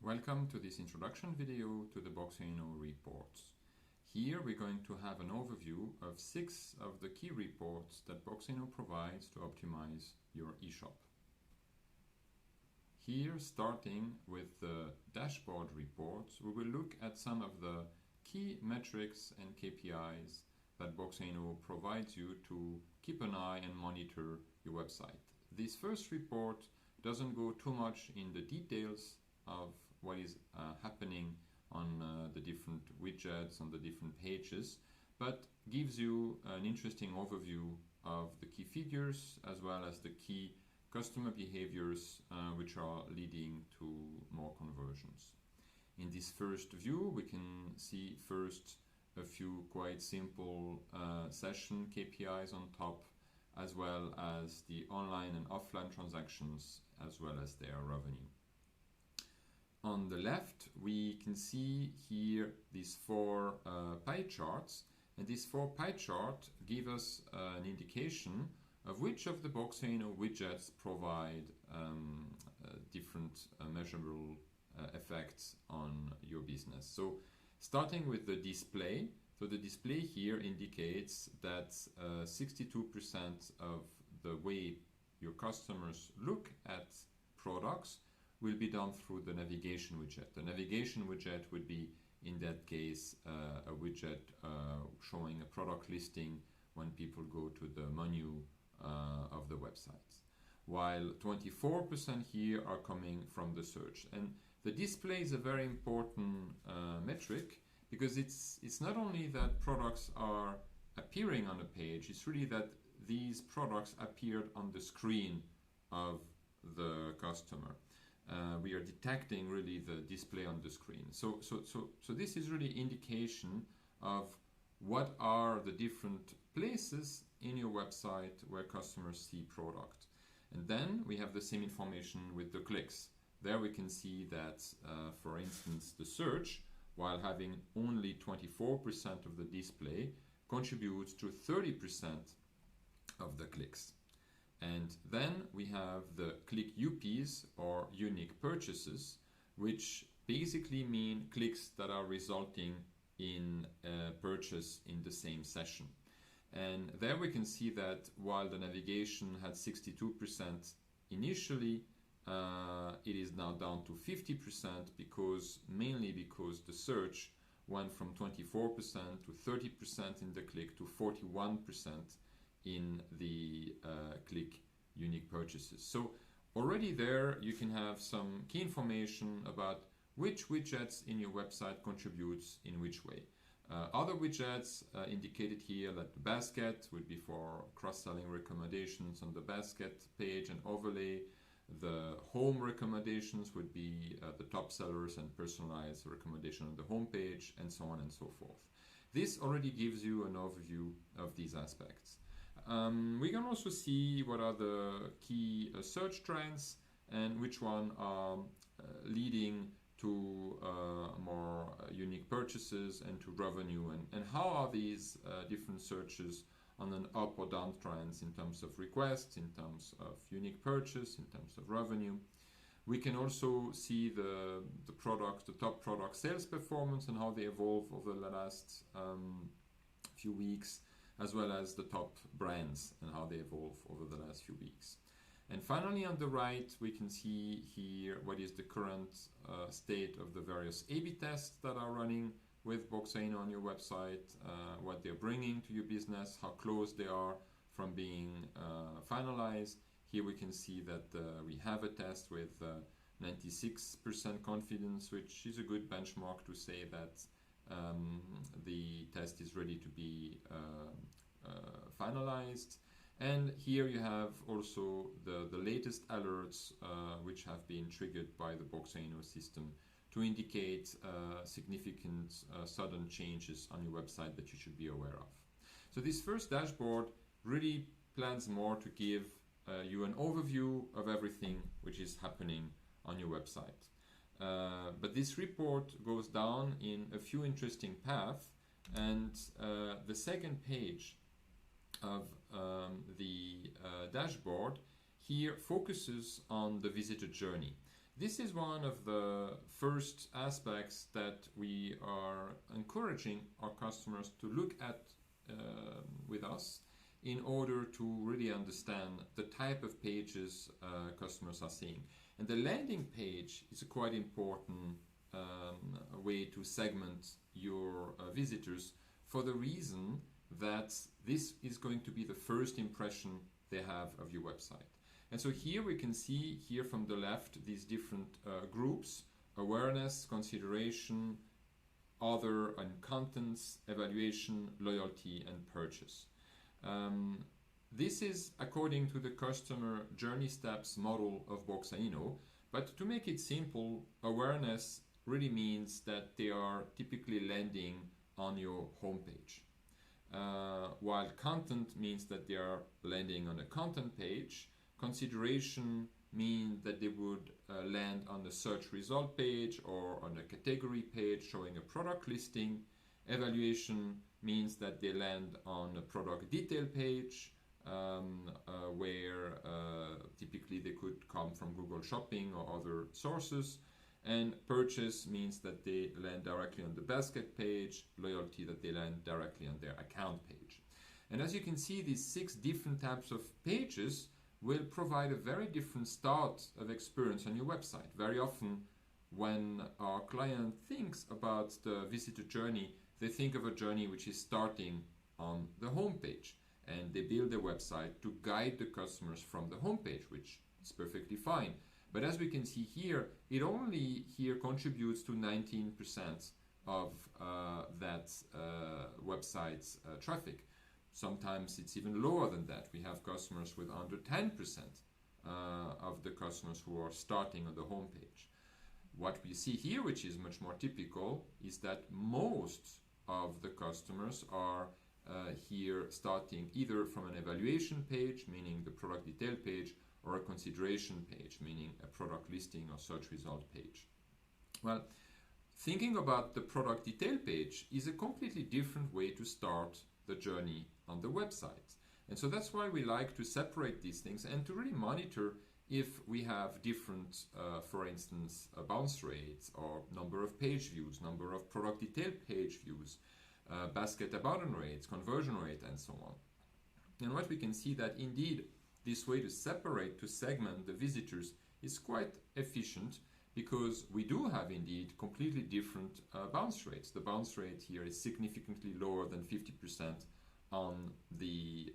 Welcome to this introduction video to the Boxalino reports. Here we're going to have an overview of 6 of the key reports that Boxalino provides to optimize your eShop. Here, starting with the dashboard reports, we will look at some of the key metrics and KPIs that Boxalino provides you to keep an eye and monitor your website. This first report doesn't go too much in the details of what is happening on the different widgets, on the different pages, but gives you an interesting overview of the key figures as well as the key customer behaviors which are leading to more conversions. In this first view, we can see first a few quite simple session KPIs on top, as well as the online and offline transactions, as well as their revenue. On the left, we can see here these 4 pie charts, and these 4 pie charts give us an indication of which of the Boxalino widgets provide different measurable effects on your business. So starting with the display, so the display here indicates that 62% of the way your customers look at products will be done through the navigation widget. The navigation widget would be, in that case, a widget showing a product listing when people go to the menu of the websites. While 24% here are coming from the search. And the display is a very important metric, because it's not only that products are appearing on a page, it's really that these products appeared on the screen of the customer. We are detecting really the display on the screen. So this is really indication of what are the different places in your website where customers see product. And then we have the same information with the clicks. There we can see that, for instance, the search, while having only 24% of the display, contributes to 30% of the clicks. And then we have the click UPs, or unique purchases, which basically mean clicks that are resulting in a purchase in the same session. And there we can see that while the navigation had 62% initially, it is now down to 50% mainly because the search went from 24% to 30% in the click to 41% in the click unique purchases. So already there you can have some key information about which widgets in your website contributes in which way. Other widgets indicated here, like the basket, would be for cross-selling recommendations on the basket page and overlay. The home recommendations would be the top sellers and personalized recommendation on the home page, and so on and so forth. This already gives you an overview of these aspects. We can also see what are the key search trends and which one are leading to more unique purchases and to revenue, and how are these different searches on an up or down trends in terms of requests, in terms of unique purchase, in terms of revenue. We can also see the top product sales performance and how they evolve over the last few weeks, as well as the top brands and how they evolve over the last few weeks. And finally, on the right, we can see here what is the current state of the various A/B tests that are running with Boxalino on your website, what they're bringing to your business, how close they are from being finalized. Here we can see that we have a test with 96% confidence, which is a good benchmark to say that the test is ready to be finalized. And here you have also the latest alerts which have been triggered by the Boxalino system to indicate significant sudden changes on your website that you should be aware of. So this first dashboard really plans more to give you an overview of everything which is happening on your website. But this report goes down in a few interesting paths, and the second page of the dashboard here focuses on the visitor journey. this is one of the first aspects that we are encouraging our customers to look at with us in order to really understand the type of pages customers are seeing. And the landing page is a quite important way to segment your visitors, for the reason that this is going to be the first impression they have of your website. And so here we can see here from the left these different groups: awareness, consideration, other and contents, evaluation, loyalty, and purchase. This is according to the customer journey steps model of Boxalino, but to make it simple, awareness really means that they are typically landing on your homepage, while content means that they are landing on a content page. Consideration means that they would land on the search result page or on a category page showing a product listing. Evaluation means that they land on a product detail page, where typically they could come from Google Shopping or other sources. And purchase means that they land directly on the basket page. Loyalty, that they land directly on their account page. And as you can see, these 6 different types of pages will provide a very different start of experience on your website. Very often when our client thinks about the visitor journey, they think of a journey which is starting on the home page, and they build their website to guide the customers from the home page, which is perfectly fine. But as we can see here, it only here contributes to 19% of that website's traffic. Sometimes it's even lower than that. We have customers with under 10% of the customers who are starting on the home page. What we see here, which is much more typical, is that most of the customers are here starting either from an evaluation page, meaning the product detail page, or a consideration page, meaning a product listing or search result page. Well, thinking about the product detail page is a completely different way to start the journey on the website. And so that's why we like to separate these things and to really monitor if we have different, for instance, bounce rates or number of page views, number of product detail page views, basket abandon rates, conversion rate, and so on. And what we can see that indeed this way to separate, to segment the visitors is quite efficient, because we do have indeed completely different bounce rates. The bounce rate here is significantly lower than 50% on the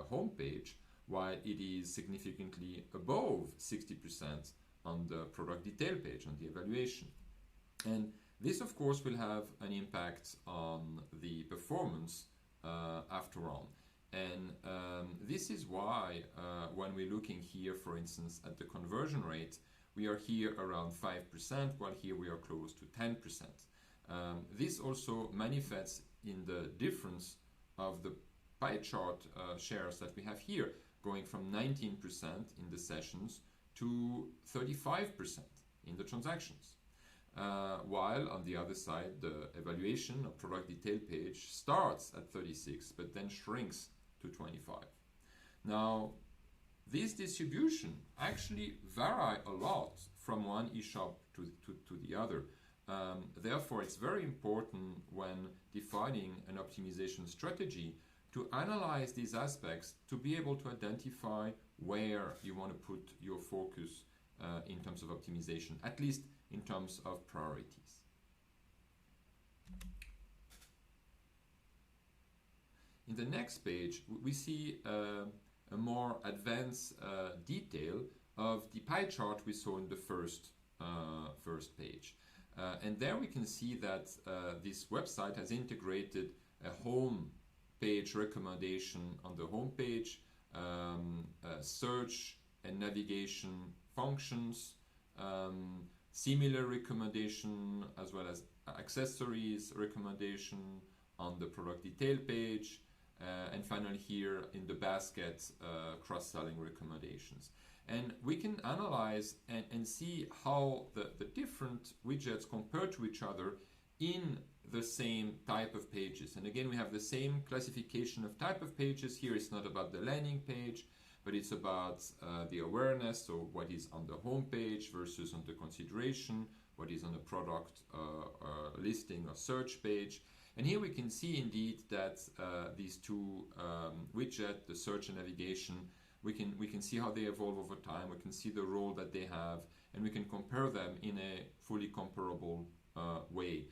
home page, while it is significantly above 60% on the product detail page, on the evaluation. And this, of course, will have an impact on the performance after all. And this is why when we're looking here, for instance, at the conversion rate, we are here around 5%, while here we are close to 10%. This also manifests in the difference of the pie chart shares that we have here, going from 19% in the sessions to 35% in the transactions. While on the other side, the evaluation of product detail page starts at 36, but then shrinks to 25. Now, this distribution actually vary a lot from one eShop to the other. Therefore, it's very important when defining an optimization strategy to analyze these aspects to be able to identify where you want to put your focus in terms of optimization, at least in terms of priorities. In the next page, we see a more advanced detail of the pie chart we saw in the first page. And there we can see that this website has integrated a home page recommendation on the home page, search and navigation functions, similar recommendation as well as accessories recommendation on the product detail page, and finally here in the basket, cross-selling recommendations. And we can analyze and see how the different widgets compare to each other in the same type of pages. And again, we have the same classification of type of pages. Here it's not about the landing page, but it's about the awareness, so what is on the homepage versus on the consideration, what is on the product listing or search page. And here we can see indeed that these two widgets, the search and navigation, we can see how they evolve over time, we can see the role that they have, and we can compare them in a fully comparable way.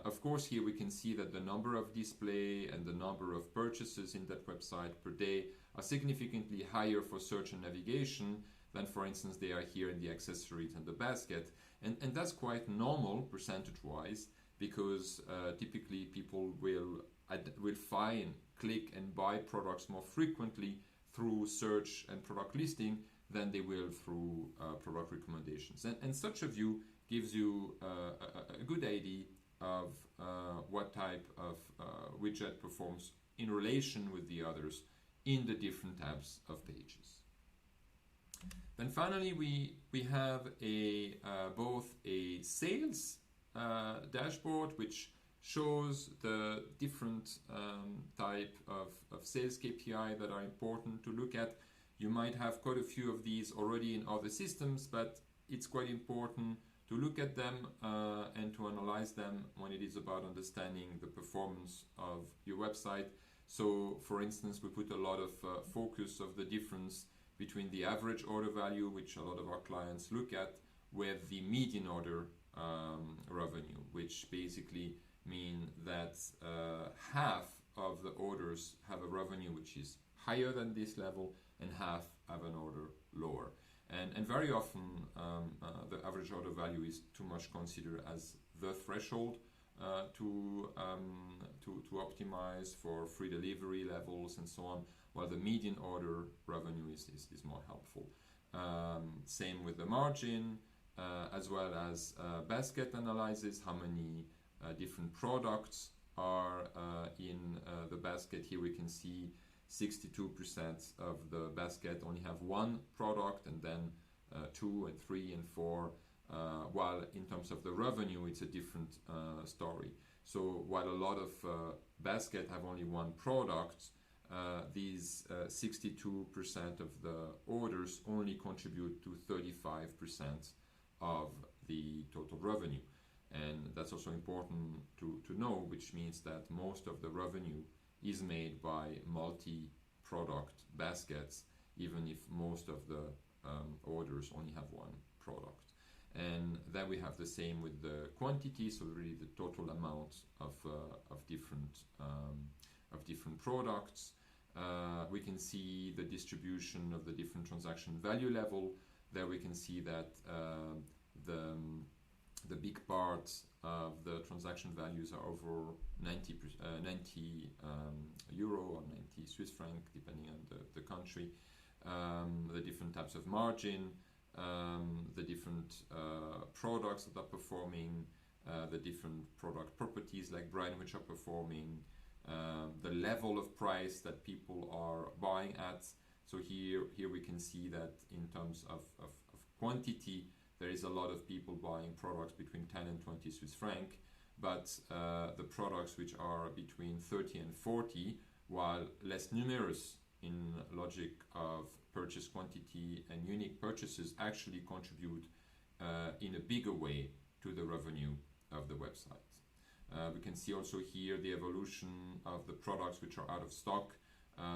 Of course, here we can see that the number of display and the number of purchases in that website per day are significantly higher for search and navigation than, for instance, they are here in the accessories and the basket. And that's quite normal percentage-wise, because typically people will find, click and buy products more frequently through search and product listing than they will through product recommendations. And such a view gives you a good idea of what type of widget performs in relation with the others in the different tabs of pages. Then finally we have both a sales dashboard, which shows the different type of sales KPI that are important to look at. You might have quite a few of these already in other systems, but it's quite important to look at them and to analyze them when it is about understanding the performance of your website. So, for instance, we put a lot of focus of the difference between the average order value, which a lot of our clients look at, with the median order revenue, which basically mean that half of the orders have a revenue which is higher than this level and half have an order lower. And very often the average order value is too much considered as the threshold to optimize for free delivery levels and so on, while the median order revenue is more helpful. Same with the margin, as well as basket analysis, how many different products are in the basket. Here we can see 62% of the basket only have one product, and then 2 and 3 and 4, while in terms of the revenue it's a different story. So while a lot of basket have only one product, these 62% of the orders only contribute to 35% of the total revenue. And that's also important to know, which means that most of the revenue is made by multi-product baskets, even if most of the orders only have one product. And then we have the same with the quantity, so really the total amount of different products. We can see the distribution of the different transaction value level. There we can see that the big part of the transaction values are over 90 euro or 90 Swiss franc, depending on the country. The different types of margin, the different products that are performing, the different product properties like brand which are performing, the level of price that people are buying at. So here we can see that in terms of quantity, there is a lot of people buying products between 10 and 20 Swiss franc, but the products which are between 30 and 40, while less numerous in logic of purchase quantity and unique purchases, actually contribute in a bigger way to the revenue of the website. We can see also here the evolution of the products which are out of stock.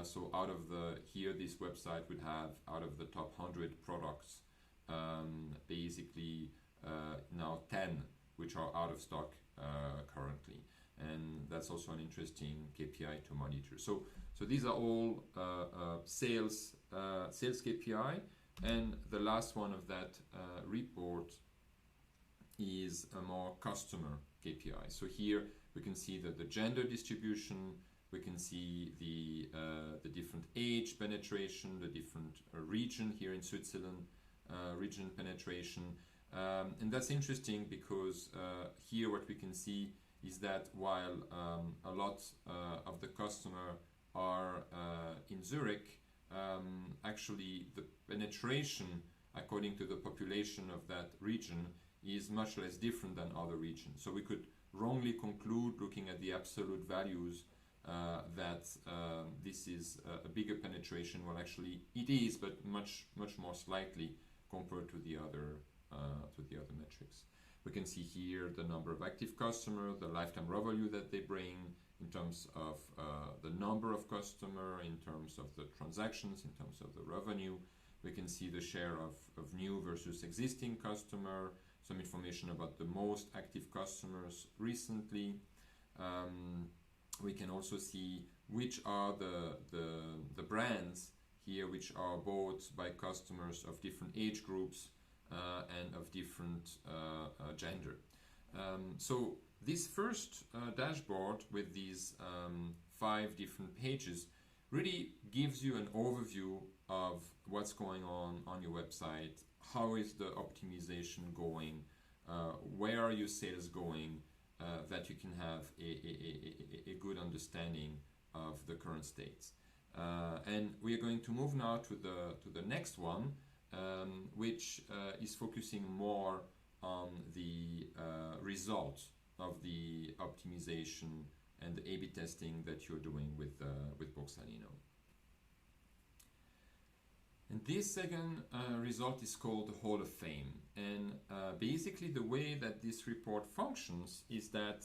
So out of here this website would have, out of the top 100 products, basically now 10 which are out of stock currently, and that's also an interesting KPI to monitor. So these are all sales KPI, and the last one of that report is a more customer KPI. So here we can see that the gender distribution, we can see the different age penetration, the different region here in Switzerland, region penetration, and that's interesting because here what we can see is that while a lot of the customer are in Zurich, actually the penetration according to the population of that region is much less different than other regions. So we could wrongly conclude, looking at the absolute values, that this is a bigger penetration. Well, actually it is, but much more slightly compared to the other metrics. We can see here the number of active customers, the lifetime revenue that they bring in terms of the number of customers, in terms of the transactions, in terms of the revenue. We can see the share of new versus existing customer, some information about the most active customers recently. We can also see which are the brands here which are bought by customers of different age groups and of different gender. So this first dashboard with these 5 different pages really gives you an overview of what's going on your website, how is the optimization going, where are your sales going, that you can have a good understanding of the current states. And we are going to move now to the next one, which is focusing more on the result of the optimization and the A/B testing that you're doing with Boxalino. And this second result is called the Hall of Fame. And basically the way that this report functions is that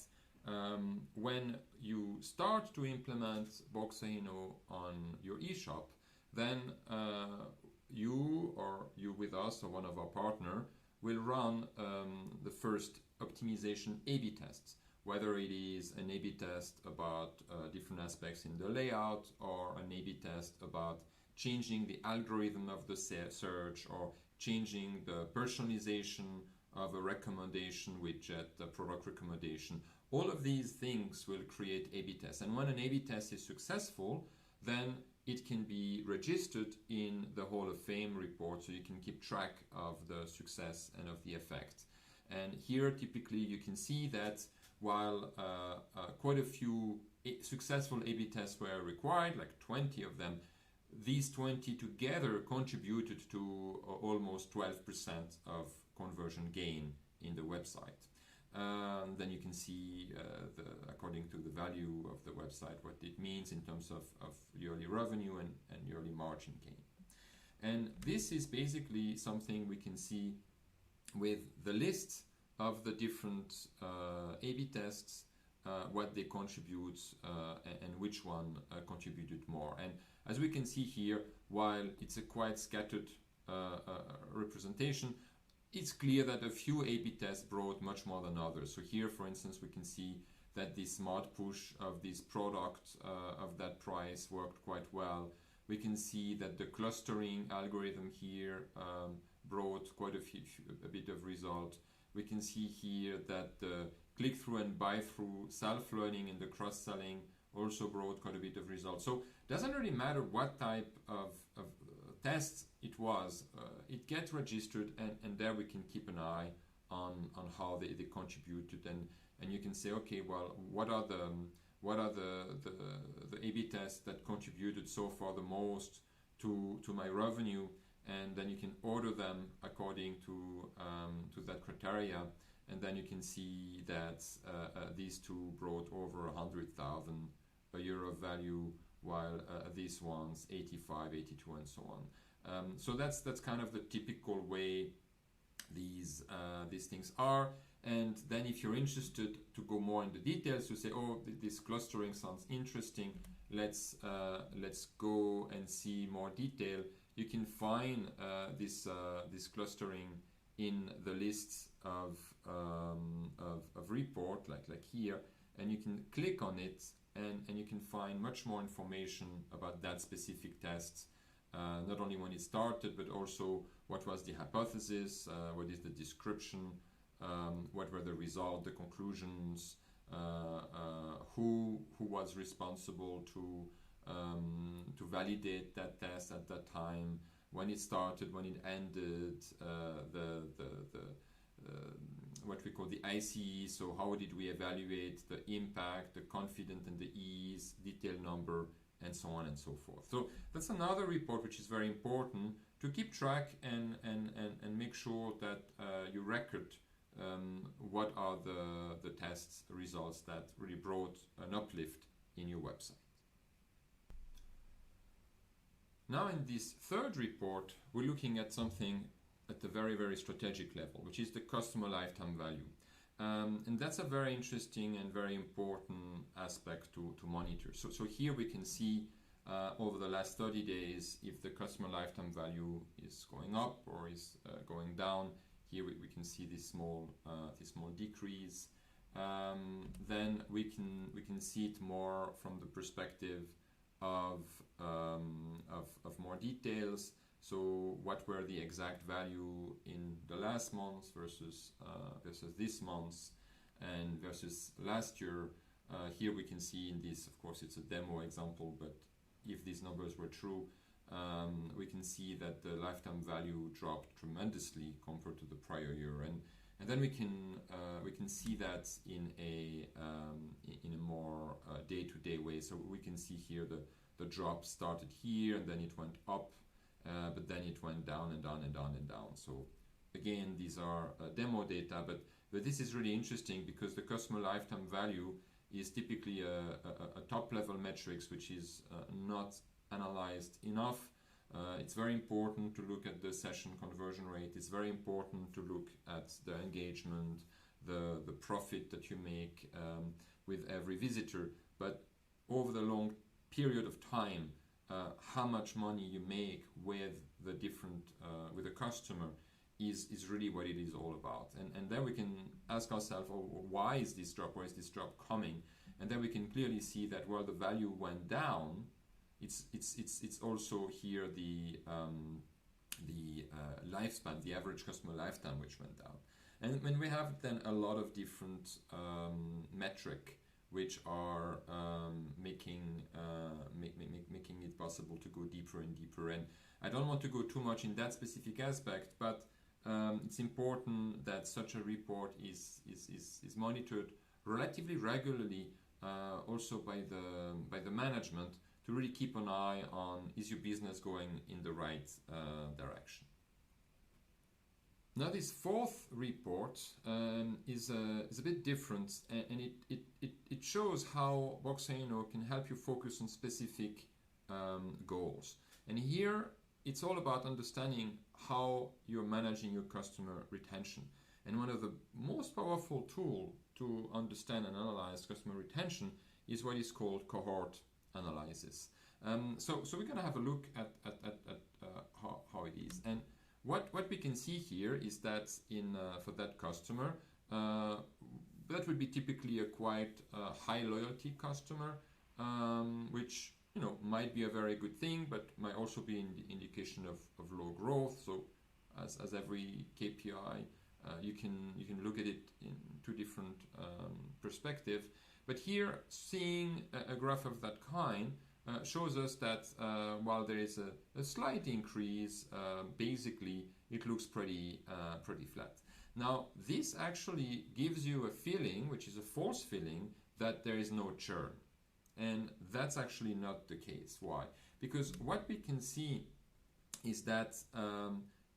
when you start to implement Boxalino on your eShop, then you with us or one of our partner will run the first optimization A/B tests, whether it is an A/B test about different aspects in the layout, or an A/B test about changing the algorithm of the search, or changing the personalization of a recommendation widget, the product recommendation. All of these things will create A/B tests. And when an A/B test is successful, then it can be registered in the Hall of Fame report, so you can keep track of the success and of the effect. And here typically you can see that while quite a few successful A/B tests were required, like 20 of them, these 20 together contributed to almost 12% of conversion gain in the website. Then you can see, according to the value of the website, what it means in terms of yearly revenue and yearly margin gain. And this is basically something we can see with the list of the different A/B tests, what they contribute and which one contributed more. And as we can see here, while it's a quite scattered representation, it's clear that a few A/B tests brought much more than others. So here, for instance, we can see that the smart push of this product of that price worked quite well. We can see that the clustering algorithm here brought quite a bit of result. We can see here that the click-through and buy-through, self-learning and the cross-selling also brought quite a bit of result. So it doesn't really matter what type of tests it was, it gets registered, and there we can keep an eye on how they contributed, and you can say, okay, well, what are the A/B tests that contributed so far the most to my revenue, and then you can order them according to that criteria, and then you can see that these two brought over 100,000 a year of value, while these ones 85, 82, and so on. So that's kind of the typical way these things are. And then if you're interested to go more into details, to say, oh, this clustering sounds interesting, let's go and see more detail. You can find this clustering in the lists of report, like here, and you can click on it, and you can find much more information about that specific test, not only when it started, but also what was the hypothesis, what is the description, what were the results, the conclusions, who was responsible to validate that test at that time, when it started, when it ended, what we call the ICE, so how did we evaluate the impact, the confidence and the ease, detail number, and so on and so forth. So that's another report which is very important to keep track and make sure that you record what are the test results that really brought an uplift in your website. Now in this third report, we're looking at something at the very, very strategic level, which is the customer lifetime value. And that's a very interesting and very important aspect to monitor. So here we can see over the last 30 days if the customer lifetime value is going up or is going down. Here we can see this small decrease. Then we can see it more from the perspective of more details. So what were the exact value in the last month versus this month and versus last year. Here we can see in this, of course it's a demo example, but if these numbers were true, we can see that the lifetime value dropped tremendously compared to the prior year, and then we can see that in a more day-to-day way. So we can see here the drop started here and then it went up, but then it went down and down and down and down. So again, these are demo data, but this is really interesting because the customer lifetime value is typically a top-level metrics which is not analyzed enough. It's very important to look at the session conversion rate. It's very important to look at the engagement, the profit that you make with every visitor. But over the long period of time, how much money you make with the different with a customer is really what it is all about. And then we can ask ourselves, why is this drop? Where is this drop coming? And then we can clearly see that while the value went down, it's also here the lifespan, the average customer lifetime, which went down. And when we have then a lot of different metric which are making it possible to go deeper and deeper. And I don't want to go too much in that specific aspect, but it's important that such a report is monitored relatively regularly, also by the management, to really keep an eye on, is your business going in the right direction. Now this fourth report is a bit different, and it shows how Boxalino can help you focus on specific goals. And here it's all about understanding how you're managing your customer retention. And one of the most powerful tools to understand and analyze customer retention is what is called cohort analysis. So we're going to have a look at how it is. And what we can see here is that for that customer, that would be typically a quite high loyalty customer, which might be a very good thing, but might also be an indication of low growth. So as every KPI, you can look at it in two different perspectives. But here, seeing a graph of that kind shows us that while there is a slight increase, basically it looks pretty flat. Now, this actually gives you a feeling, which is a false feeling, that there is no churn. And that's actually not the case. Why? Because what we can see is that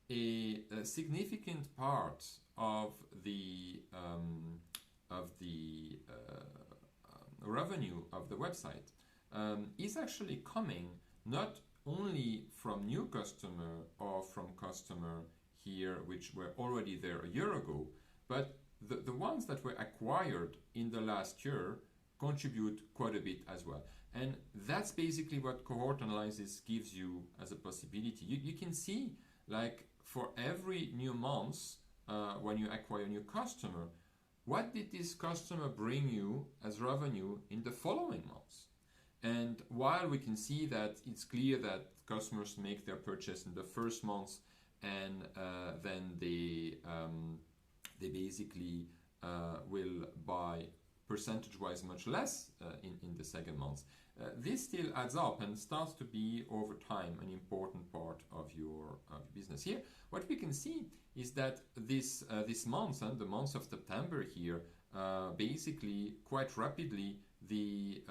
a significant part of the revenue of the website is actually coming not only from new customer or from customer here which were already there a year ago, but the ones that were acquired in the last year contribute quite a bit as well. And that's basically what cohort analysis gives you as a possibility. You can see, like, for every new month when you acquire a new customer, what did this customer bring you as revenue in the following months? And while we can see that it's clear that customers make their purchase in the first month, and then they basically will buy percentage-wise much less in the second month. This still adds up and starts to be over time an important part of your business. Here, what we can see is that this month, and the month of September here, basically quite rapidly the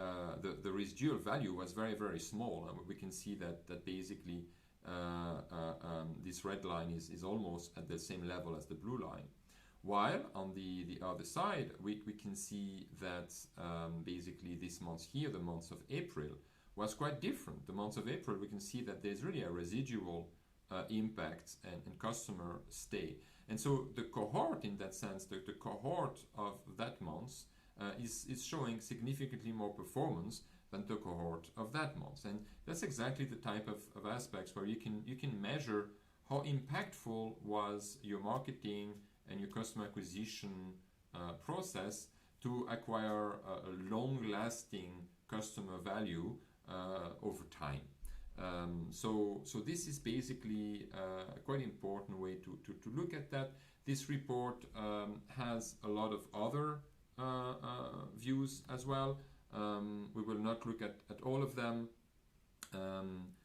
residual value was very, very small. And we can see that basically this red line is almost at the same level as the blue line. While on the other side, we can see that basically this month here, the month of April, was quite different. The month of April, we can see that there's really a residual impact and customer stay. And so the cohort, in that sense, the cohort of that month is showing significantly more performance than the cohort of that month. And that's exactly the type of aspects where you can measure how impactful was your marketing and your customer acquisition process to acquire a long-lasting customer value over time. So this is basically a quite important way to look at that. This report has a lot of other views as well. We will not look at all of them,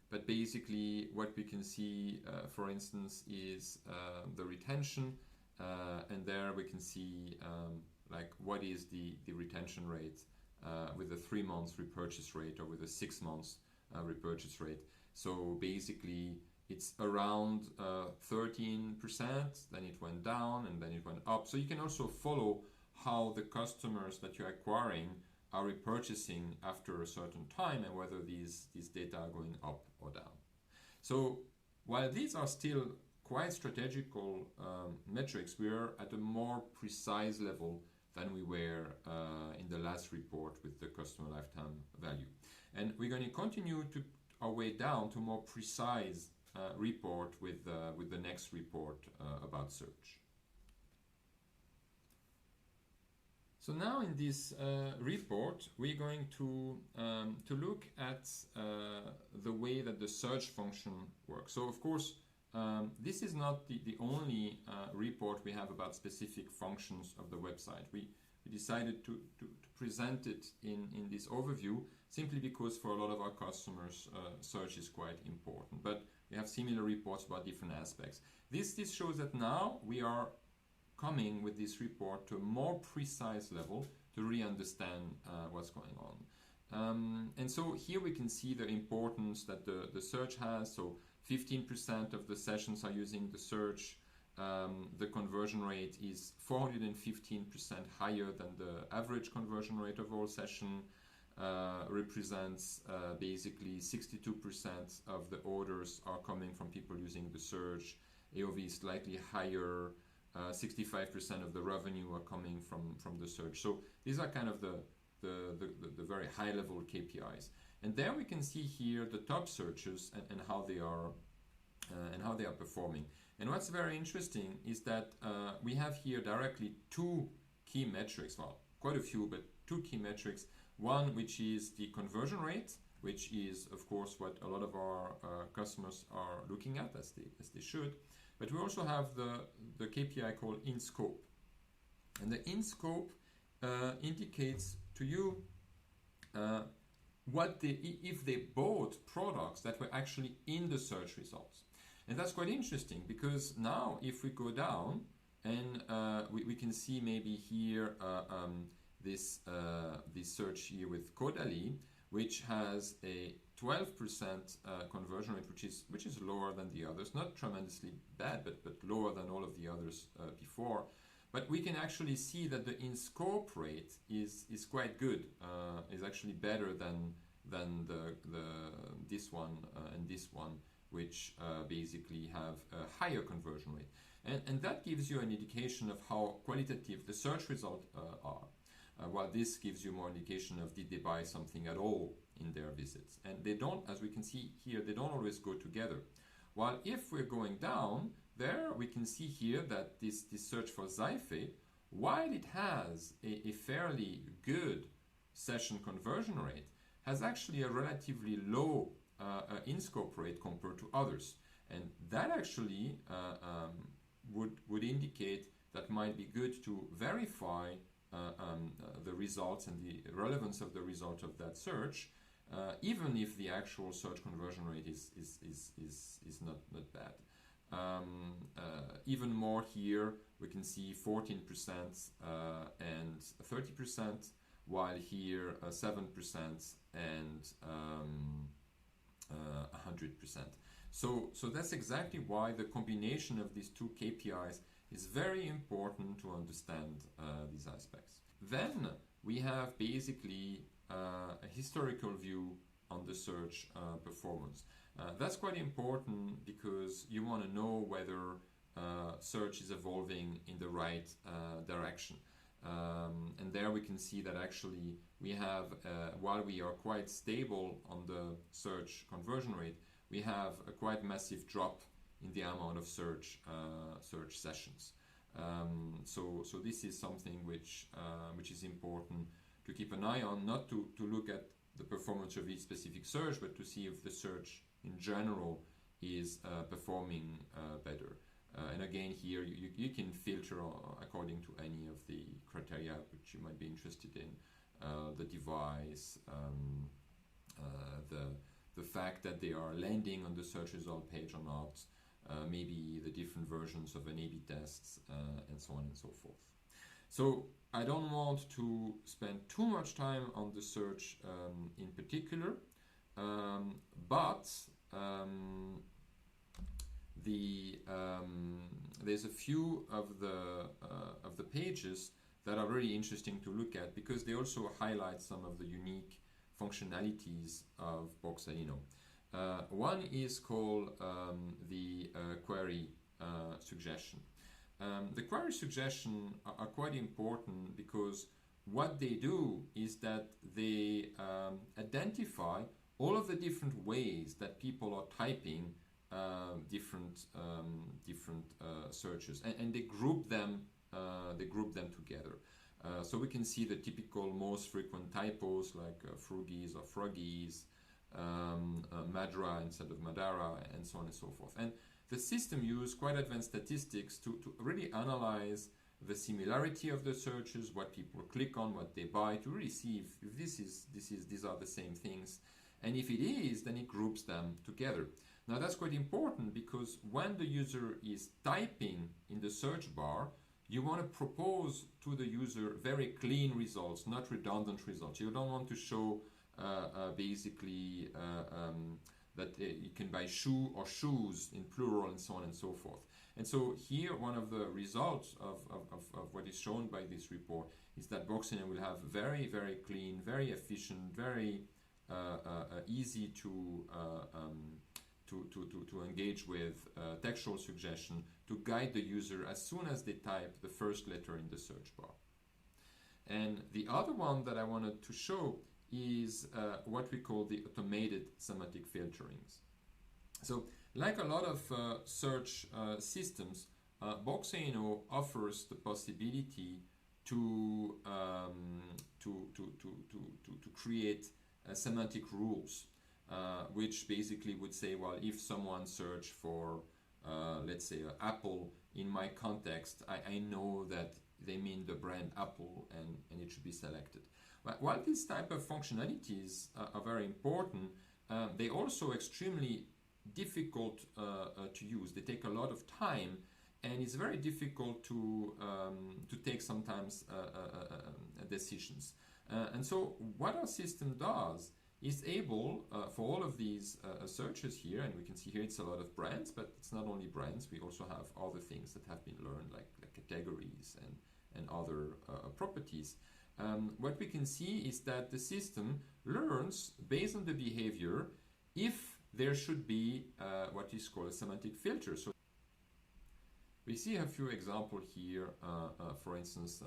but basically what we can see, for instance, is the retention, and there we can see like what is the retention rate with a 3 months repurchase rate or with a 6 months repurchase rate. So basically it's around 13%, then it went down and then it went up. So you can also follow how the customers that you're acquiring are repurchasing after a certain time and whether these data are going up or down. So while these are still quite strategical metrics, we're at a more precise level than we were in the last report with the customer lifetime value. And we're going to continue to our way down to more precise report with the next report about search. So now in this report, we're going to look at the way that the search function works. So of course, this is not the only report we have about specific functions of the website. We decided to present it in this overview simply because for a lot of our customers, search is quite important. But we have similar reports about different aspects. This shows that now we are coming with this report to a more precise level to really understand what's going on. And so here we can see the importance that the search has. So 15% of the sessions are using the search. The conversion rate is 415% higher than the average conversion rate of all session. Represents basically 62% of the orders are coming from people using the search. AOV is slightly higher. 65% of the revenue are coming from the search. So these are kind of the very high level KPIs. And there we can see here the top searches and how they are performing. And what's very interesting is that we have here directly two key metrics. Well, quite a few, but two key metrics. One, which is the conversion rate, which is of course what a lot of our customers are looking at, as they should. But we also have the KPI called in scope. And the in scope indicates to you if they bought products that were actually in the search results. And that's quite interesting because now if we go down and we can see maybe here this search here with Caudalie, which has a 12% conversion rate, which is lower than the others. Not tremendously bad, but lower than all of the others before. But we can actually see that the in-scope rate is quite good. Is actually better than this one and this one, which basically have a higher conversion rate. And that gives you an indication of how qualitative the search results are. While this gives you more indication of did they buy something at all in their visits. And they don't, as we can see here, they don't always go together. While if we're going down, there we can see here that this search for Zyfe, while it has a fairly good session conversion rate, has actually a relatively low in-scope rate compared to others. And that actually would indicate that might be good to verify the results and the relevance of the result of that search, even if the actual search conversion rate is not bad. Even more here, we can see 14% and 30%, while here 7% and 100%. So that's exactly why the combination of these two KPIs It's very important to understand these aspects. Then we have basically a historical view on the search performance. That's quite important because you want to know whether search is evolving in the right direction. And there we can see that actually we have, while we are quite stable on the search conversion rate, we have a quite massive drop in the amount of search sessions. So this is something which is important to keep an eye on, not to look at the performance of each specific search, but to see if the search in general is performing better. And again, here you can filter according to any of the criteria which you might be interested in, the device, the fact that they are landing on the search result page or not, maybe the different versions of an A/B tests, and so on and so forth. So I don't want to spend too much time on the search in particular, but there's a few of the pages that are really interesting to look at because they also highlight some of the unique functionalities of Boxalino. One is called the query suggestion. The query suggestion are quite important because what they do is that they identify all of the different ways that people are typing different searches, and they group them together. So we can see the typical most frequent typos like fruggies or froggies, Madra instead of Madara, and so on and so forth. And the system uses quite advanced statistics to really analyze the similarity of the searches, what people click on, what they buy, to really see if these are the same things. And if it is, then it groups them together. Now that's quite important because when the user is typing in the search bar, you want to propose to the user very clean results, not redundant results. You don't want to show basically that you can buy shoe or shoes in plural and so on and so forth. And so here one of the results of what is shown by this report is that Boxalino will have very, very clean, very efficient, very easy to engage with textual suggestion to guide the user as soon as they type the first letter in the search bar. And the other one that I wanted to show is what we call the automated semantic filterings. So like a lot of search systems, Boxalino offers the possibility to create semantic rules, which basically would say, well, if someone search for, let's say, Apple in my context, I know that they mean the brand Apple and it should be selected. But while these type of functionalities are very important, they also extremely difficult to use. They take a lot of time, and it's very difficult to take sometimes decisions. And so what our system does is able, for all of these searches here, and we can see here it's a lot of brands, but it's not only brands, we also have other things that have been learned, like categories and other properties. What we can see is that the system learns, based on the behavior, if there should be what is called a semantic filter. So we see a few examples here, for instance,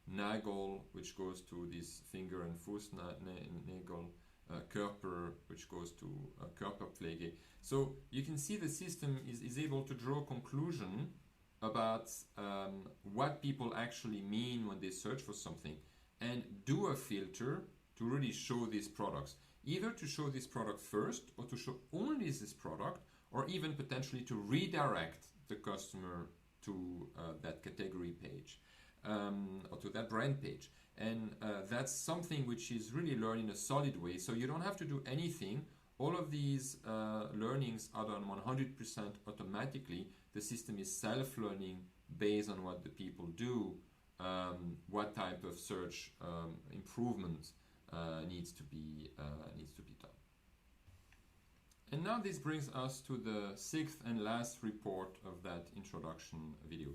Nagel, which goes to this finger and Fußnägel, Körper, which goes to Körperpflege. So you can see the system is able to draw a conclusion about what people actually mean when they search for something, and do a filter to really show these products, either to show this product first or to show only this product, or even potentially to redirect the customer to that category page or to that brand page. And that's something which is really learned in a solid way, so you don't have to do anything. All of these learnings are done 100% automatically. The system is self-learning based on what the people do, what type of search improvement needs to be done. And now this brings us to the sixth and last report of that introduction video.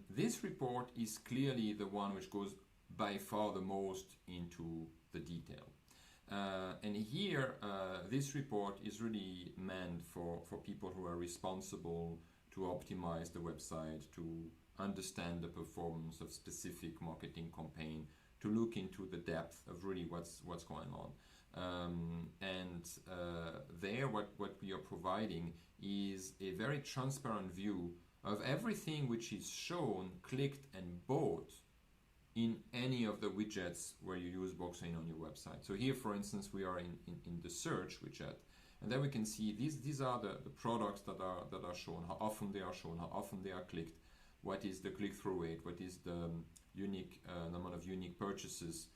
This report is clearly the one which goes by far the most into the detail. And here, this report is really meant for people who are responsible to optimize the website, to understand the performance of specific marketing campaign, to look into the depth of really what's going on. There, what we are providing is a very transparent view of everything which is shown, clicked, and bought in any of the widgets where you use Boxalino on your website. So here, for instance, we are in the search widget, and then we can see these are the products that are shown, how often they are shown, how often they are clicked, what is the click-through rate, what is the unique number of unique purchases,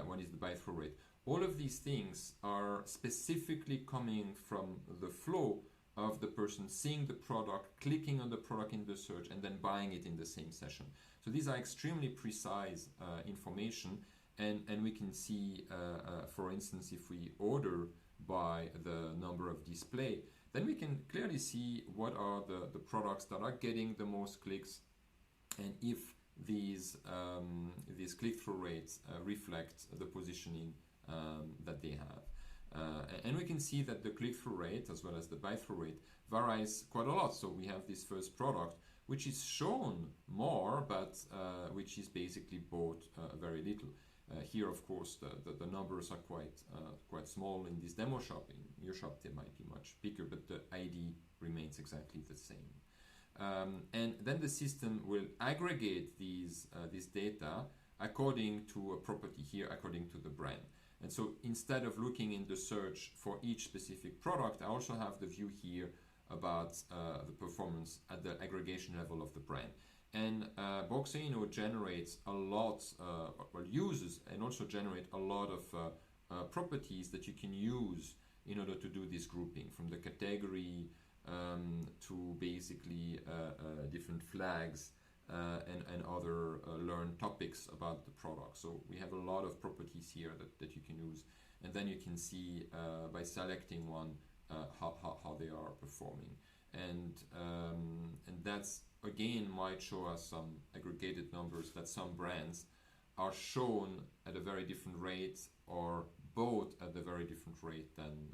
what is the buy-through rate. All of these things are specifically coming from the flow of the person seeing the product, clicking on the product in the search, and then buying it in the same session. So these are extremely precise information, and we can see, for instance, if we order by the number of display, then we can clearly see what are the products that are getting the most clicks, and if these click-through rates reflect the positioning that they have. And we can see that the click-through rate as well as the buy-through rate varies quite a lot. So we have this first product which is shown more, but which is basically bought very little. Here, of course, the numbers are quite small in this demo shop. In your shop, they might be much bigger, but the ID remains exactly the same. And then the system will aggregate this data according to a property, here according to the brand. And so instead of looking in the search for each specific product, I also have the view here about the performance at the aggregation level of the brand. And Boxalino generates a lot, uses and also generate a lot of properties that you can use in order to do this grouping, from the category to basically different flags and other learned topics about the product. So we have a lot of properties here that you can use, and then you can see by selecting one how they are performing, and that's again might show us some aggregated numbers that some brands are shown at a very different rate or bought at a very different rate than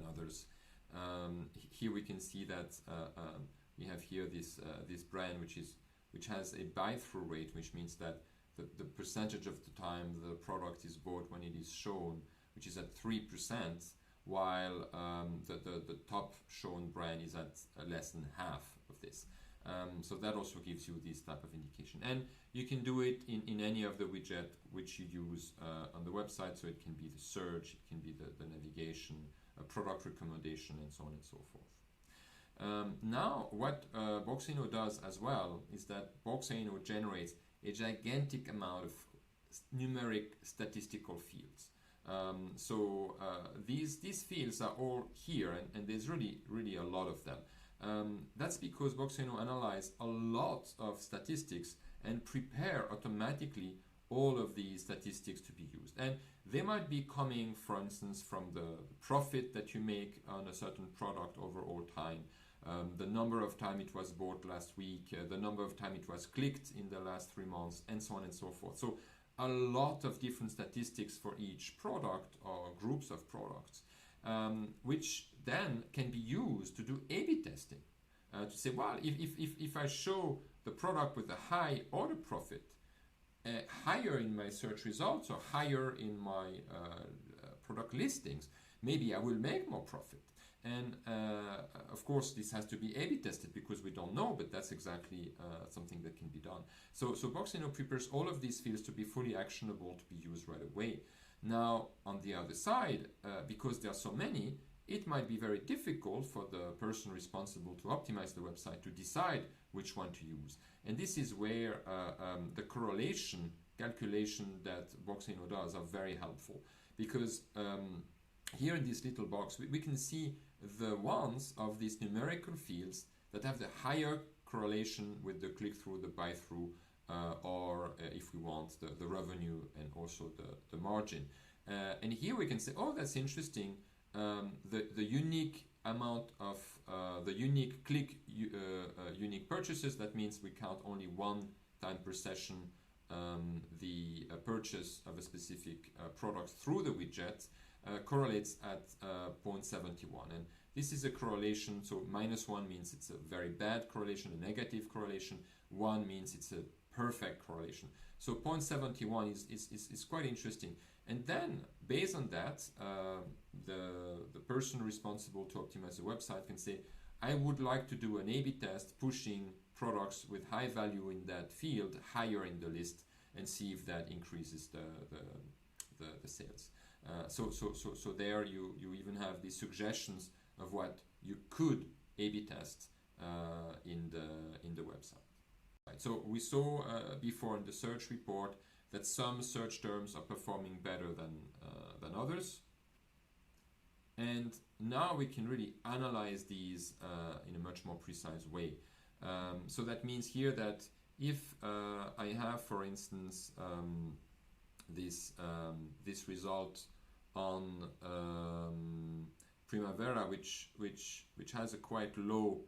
others. Here we can see that we have here this brand which has a buy-through rate, which means that the percentage of the time the product is bought when it is shown, which is at 3%, while the top shown brand is at less than half of this. So that also gives you this type of indication. And you can do it in any of the widget which you use on the website. So it can be the search, it can be the navigation, a product recommendation, and so on and so forth. Now, what Boxalino does as well is that Boxalino generates a gigantic amount of numeric statistical fields. These fields are all here, and there's really a lot of them. That's because Boxalino analyzes a lot of statistics and prepare automatically all of these statistics to be used. And they might be coming, for instance, from the profit that you make on a certain product over all time, the number of time it was bought last week, the number of time it was clicked in the last 3 months, and so on and so forth. So a lot of different statistics for each product or groups of products, which then can be used to do A/B testing, to say, well, if I show the product with a high order profit, higher in my search results or higher in my product listings, maybe I will make more profit. And of course, this has to be A/B tested because we don't know, but that's exactly something that can be done. So Boxalino prepares all of these fields to be fully actionable, to be used right away. Now, on the other side, because there are so many, it might be very difficult for the person responsible to optimize the website to decide which one to use. And this is where the correlation calculation that Boxalino does are very helpful, because here in this little box we can see the ones of these numerical fields that have the higher correlation with the click-through, the buy-through, or if we want, the revenue and also the margin. And here we can say, oh, that's interesting. The unique amount of the unique click, unique purchases. That means we count only one time per session the purchase of a specific product through the widget, correlates at 0.71. And this is a correlation, so -1 means it's a very bad correlation, a negative correlation. 1 means it's a perfect correlation. So 0.71 is quite interesting. And then, based on that, the person responsible to optimize the website can say, I would like to do an A/B test pushing products with high value in that field higher in the list and see if that increases the sales. So there you even have these suggestions of what you could A/B test in the website. Right. So we saw before in the search report that some search terms are performing better than others, and now we can really analyze these in a much more precise way. So that means here that if I have, for instance, this result on Primavera, which has a quite low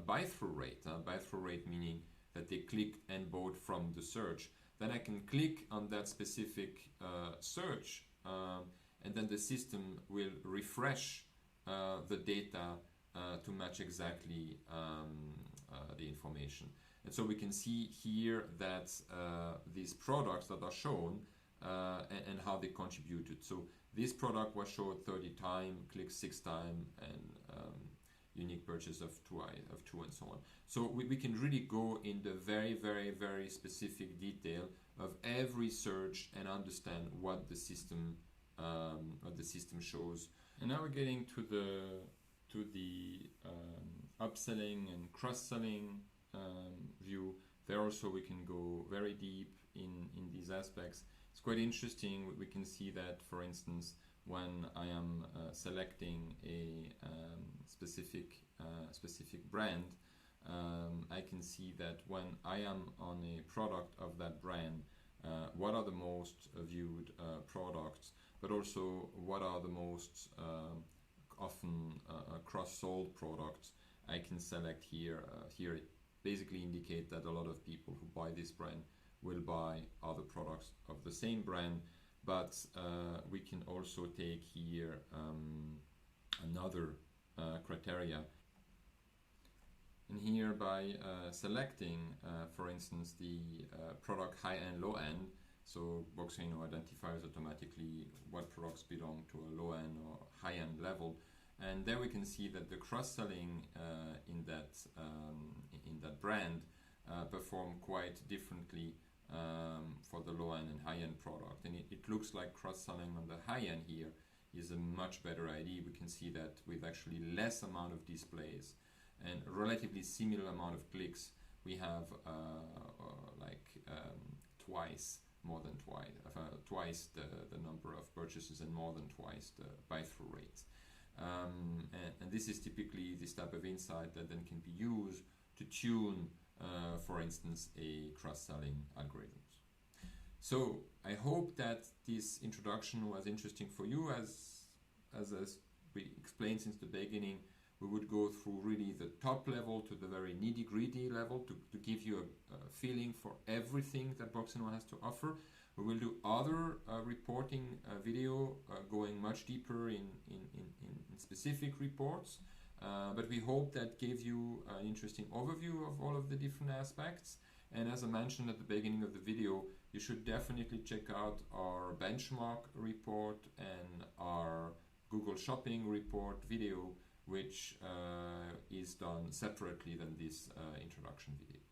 buy-through rate. Buy-through rate meaning that they click and bought from the search. Then I can click on that specific search, and then the system will refresh the data to match exactly the information. And so we can see here that these products that are shown and how they contributed. So this product was shown 30 times, click 6 times, and unique purchase of 2 and so on. So we can really go in the very, very, very specific detail of every search and understand what the system shows. And now we're getting to the upselling and cross-selling view. There also we can go very deep in these aspects. It's quite interesting. We can see that, for instance, when I am selecting a specific brand, I can see that when I am on a product of that brand, what are the most viewed products, but also what are the most often cross-sold products. I can select here. Here it basically indicates that a lot of people who buy this brand will buy other products of the same brand, but we can also take here another criteria. And here by selecting, for instance, the product high-end, low-end, so Boxalino identifies automatically what products belong to a low-end or high-end level. And there we can see that the cross-selling in that brand perform quite differently for the low-end and high-end product. And it looks like cross-selling on the high-end here is a much better idea. We can see that with actually less amount of displays and relatively similar amount of clicks, we have twice the number of purchases and more than twice the buy-through rate. And this is typically this type of insight that then can be used to tune, for instance, a cross-selling algorithms. So I hope that this introduction was interesting for you. As we explained since the beginning, we would go through really the top level to the very nitty-gritty level to give you a feeling for everything that Boxalino has to offer. We will do other reporting video going much deeper in specific reports, but we hope that gave you an interesting overview of all of the different aspects. And as I mentioned at the beginning of the video, you should definitely check out our benchmark report and our Google Shopping report video, which is done separately than this introduction video.